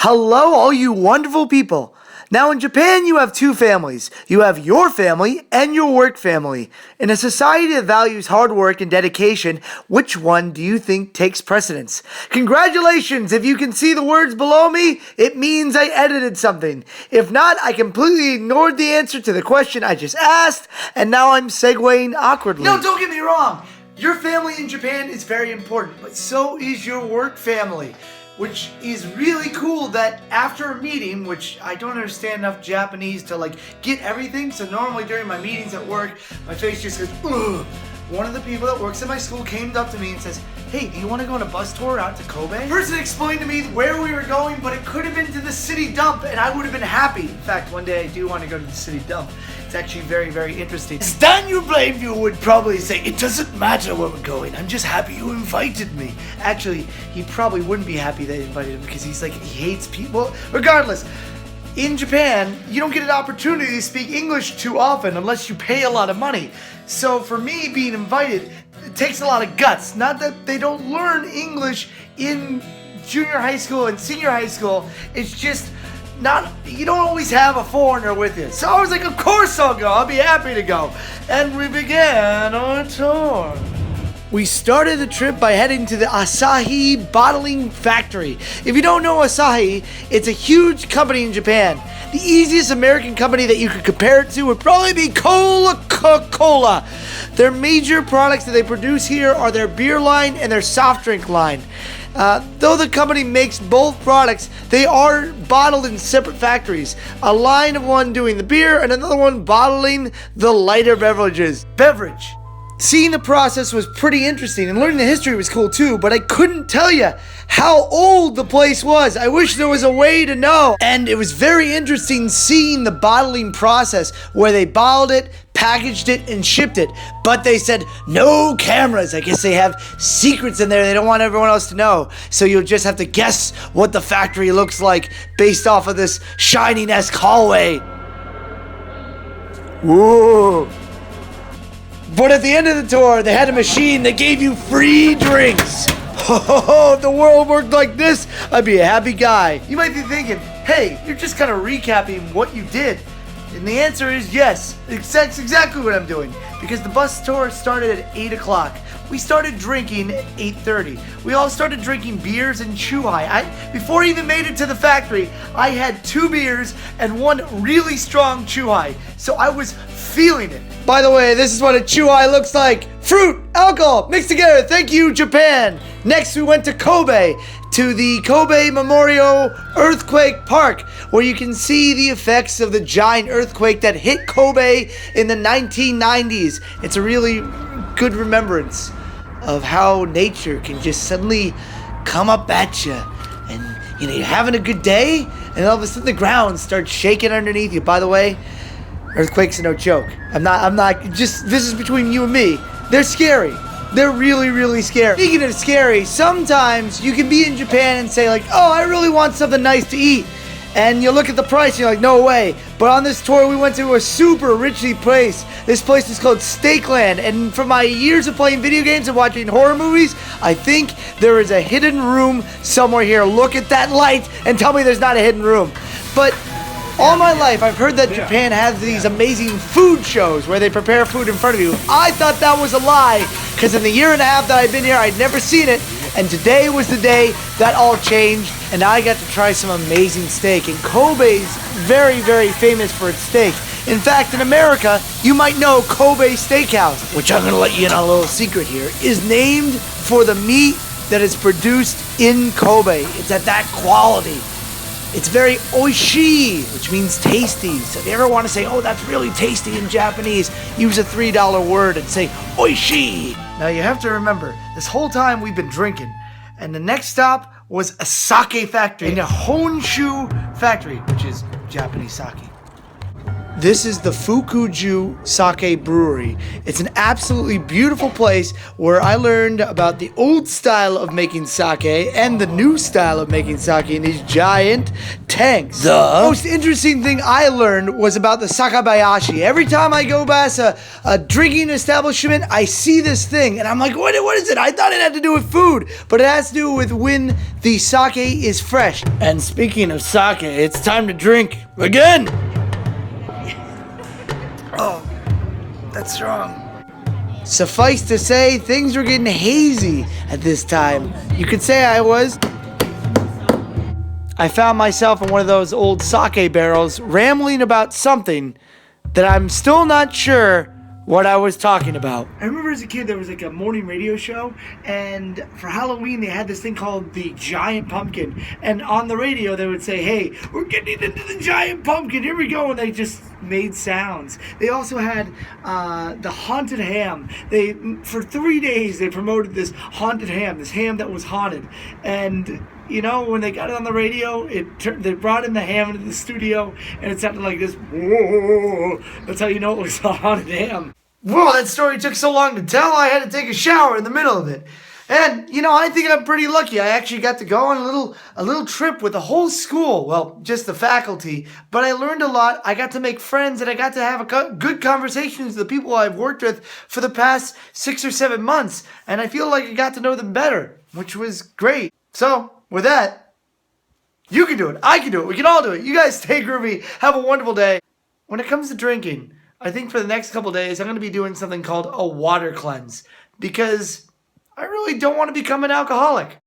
Hello, all you wonderful people. Now, in Japan, you have two families. You have your family and your work family. In a society that values hard work and dedication, which one do you think takes precedence? Congratulations! If you can see the words below me, it means I edited something. If not, I completely ignored the answer to the question I just asked, and now I'm segueing awkwardly. No, don't get me wrong. Your family in Japan is very important, but so is your work family. Which is really cool that after a meeting, which I don't understand enough Japanese to get everything, so normally during my meetings at work, my face just goes, ugh. One of the people that works at my school came up to me and says, "Hey, do you want to go on a bus tour out to Kobe?" The person explained to me where we were going, but it could have been to the city dump, and I would have been happy. In fact, one day I do want to go to the city dump. It's actually very, very interesting. Daniel Blameview would probably say, "It doesn't matter where we're going. I'm just happy you invited me." Actually, he probably wouldn't be happy that I invited him because he hates people. Regardless, in Japan, you don't get an opportunity to speak English too often unless you pay a lot of money. So for me, being invited, it takes a lot of guts. Not that they don't learn English in junior high school and senior high school. It's just you don't always have a foreigner with you. So I was like, of course I'll go. I'll be happy to go. And we began our tour. We started the trip by heading to the Asahi bottling factory. If you don't know Asahi, it's a huge company in Japan. The easiest American company that you could compare it to would probably be Coca-Cola. Their major products that they produce here are their beer line and their soft drink line. Though the company makes both products, they are bottled in separate factories. A line of one doing the beer and another one bottling the lighter beverages. Seeing the process was pretty interesting, and learning the history was cool too, but I couldn't tell you how old the place was. I wish there was a way to know. And it was very interesting seeing the bottling process where they bottled it, packaged it, and shipped it. But they said no cameras. I guess they have secrets in there they don't want everyone else to know. So you'll just have to guess what the factory looks like based off of this Shining-esque hallway. Whoa. But at the end of the tour, they had a machine that gave you free drinks. If the world worked like this, I'd be a happy guy. You might be thinking, hey, you're just kind of recapping what you did. And the answer is yes. That's exactly what I'm doing. Because the bus tour started at 8 o'clock. We started drinking at 8:30. We all started drinking beers and chuhai. Before I even made it to the factory, I had 2 beers and 1 really strong chuhai. So I was feeling it. By the way, this is what a chuhai looks like. Fruit, alcohol, mixed together. Thank you, Japan. Next, we went to Kobe, to the Kobe Memorial Earthquake Park, where you can see the effects of the giant earthquake that hit Kobe in the 1990s. It's a really good remembrance of how nature can just suddenly come up at you. And, you're having a good day, and all of a sudden the ground starts shaking underneath you. By the way, earthquakes are no joke. This is between you and me. They're scary. They're really, really scary. Speaking of scary, sometimes you can be in Japan and say oh, I really want something nice to eat. And you look at the price and you're like, no way. But on this tour, we went to a super richy place. This place is called Steakland. And from my years of playing video games and watching horror movies, I think there is a hidden room somewhere here. Look at that light and tell me there's not a hidden room. But all my life, I've heard that Japan has these amazing food shows where they prepare food in front of you. I thought that was a lie, because in the year and a half that I've been here, I'd never seen it. And today was the day that all changed, and now I got to try some amazing steak. And Kobe's very, very famous for its steak. In fact, in America, you might know Kobe Steakhouse, which I'm going to let you in on a little secret here, is named for the meat that is produced in Kobe. It's at that quality. It's very oishi, which means tasty. So if you ever want to say, oh, that's really tasty in Japanese, use a $3 word and say oishi. Now you have to remember, this whole time we've been drinking, and the next stop was a sake factory in a Honshu factory, which is Japanese sake. This is the Fukuju Sake Brewery. It's an absolutely beautiful place where I learned about the old style of making sake and the new style of making sake in these giant tanks. The most interesting thing I learned was about the sakabayashi. Every time I go past a drinking establishment, I see this thing and I'm like, what is it? I thought it had to do with food, but it has to do with when the sake is fresh. And speaking of sake, it's time to drink again. Oh, that's strong. Suffice to say, things were getting hazy at this time. You could say I found myself in one of those old sake barrels rambling about something that I'm still not sure what I was talking about. I remember as a kid there was like a morning radio show, and for Halloween they had this thing called the Giant Pumpkin, and on the radio they would say, hey, we're getting into the Giant Pumpkin, here we go, and they just made sounds. They also had the Haunted Ham. For 3 days they promoted this haunted ham, this ham that was haunted, and you know, when they got it on the radio, they brought in the ham into the studio, and it sounded like this. Whoa! That's how you know it was a haunted ham. Whoa, that story took so long to tell, I had to take a shower in the middle of it. And, you know, I think I'm pretty lucky. I actually got to go on a little trip with the whole school. Well, just the faculty. But I learned a lot. I got to make friends, and I got to have good conversations with the people I've worked with for the past 6 or 7 months. And I feel like I got to know them better, which was great. So, with that, you can do it. I can do it. We can all do it. You guys stay groovy. Have a wonderful day. When it comes to drinking, I think for the next couple days, I'm going to be doing something called a water cleanse, because I really don't want to become an alcoholic.